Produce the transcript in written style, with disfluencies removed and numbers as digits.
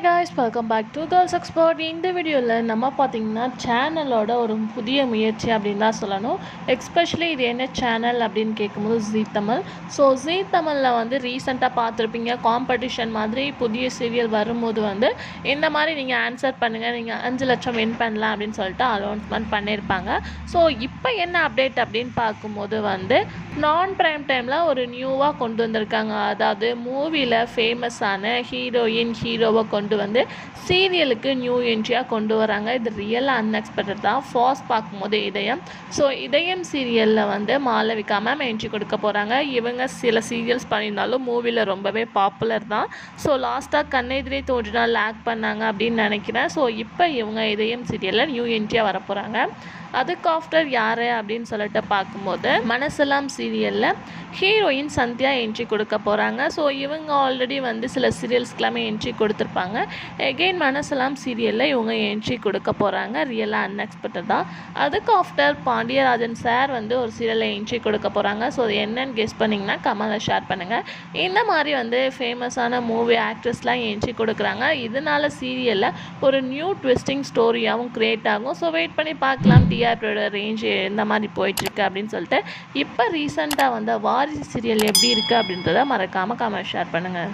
guys, welcome back to Girls Expert. இந்த வீடியோவில் நம்ம பார்த்தீங்கன்னா சேனலோட ஒரு புதிய முயற்சி அப்படின்னு தான் சொல்லணும். எஸ்பெஷலி இது என்ன சேனல் அப்படின்னு கேட்கும்போது ஜீ தமிழ். ஸோ ஜீ தமிழில் வந்து ரீசெண்டாக பார்த்துருப்பீங்க, காம்படிஷன் மாதிரி புதிய சீரியல் வரும்போது வந்து இந்த மாதிரி நீங்கள் ஆன்சர் பண்ணுங்கள், நீங்கள் 5 லட்சம் வின் பண்ணலாம் அப்படின்னு சொல்லிட்டு அனௌன்ஸ்மெண்ட் பண்ணியிருப்பாங்க. ஸோ இப்போ என்ன அப்டேட் அப்படின்னு பார்க்கும்போது வந்து நான் ப்ரைம் டைமில் ஒரு நியூவாக கொண்டு வந்திருக்காங்க. அதாவது மூவியில் ஃபேமஸான ஹீரோவை கொண்டு வந்து சீரியலுக்கு நியூ என்ட்ரியாக கொண்டு வராங்க. இது ரியலாக அன்எக்ஸ்பெக்டட் தான். ஃபாஸ்ட் பார்க்கும்போது இதயம். ஸோ இதயம் சீரியலில் வந்து மாளவிகா மேம் என்ட்ரி கொடுக்க போகிறாங்க. இவங்க சில சீரியல்ஸ் பண்ணியிருந்தாலும் மூவியில் ரொம்பவே பாப்புலர் தான். ஸோ லாஸ்ட்டாக கண்ணெதிரே தோன்றினால் லேக் பண்ணாங்க அப்படின்னு நினைக்கிறேன். ஸோ இப்போ இவங்க இதயம் சீரியலில் நியூ என்ட்ரியாக வர போகிறாங்க. அதுக்கு ஆஃப்டர் யார் அப்படின்னு சொல்லிட்டு பார்க்கும்போது மனசெல்லாம் சீரியலில் ஹீரோயின் சந்தியா என்ட்ரி கொடுக்க போகிறாங்க. ஸோ இவங்க ஆல்ரெடி வந்து சில சீரியல்ஸ்க்கெல்லாமே என்ட்ரி கொடுத்துருப்பாங்க. எகெயின் மனசெல்லாம் சீரியலில் இவங்க என்ட்ரி கொடுக்க போகிறாங்க. ரியலாக அன்எக்ஸ்பெக்டட் தான். அதுக்கு ஆஃப்டர் பாண்டியராஜன் சார் வந்து ஒரு சீரியலில் என்ட்ரி கொடுக்க போகிறாங்க. ஸோ அது என்னன்னு கெஸ் பண்ணிங்கன்னா கமெண்ட்டில் ஷேர் பண்ணுங்கள். இந்த மாதிரி வந்து ஃபேமஸான மூவி ஆக்ட்ரஸ்லாம் என்ட்ரி கொடுக்குறாங்க. இதனால சீரியலில் ஒரு நியூ ட்விஸ்டிங் ஸ்டோரியாகவும் க்ரியேட் ஆகும். ஸோ வெயிட் பண்ணி பார்க்கலாம் டிஆர்பியோட ரேஞ்ச் எந்த மாதிரி போயிட்டுருக்கு அப்படின்னு சொல்லிட்டு. இப்போ ரீசெண்டாக வந்து வாரிசு சீரியல் எப்படி இருக்குது அப்படின்றத மறக்காமல் கமெண்ட் ஷேர் பண்ணுங்கள்.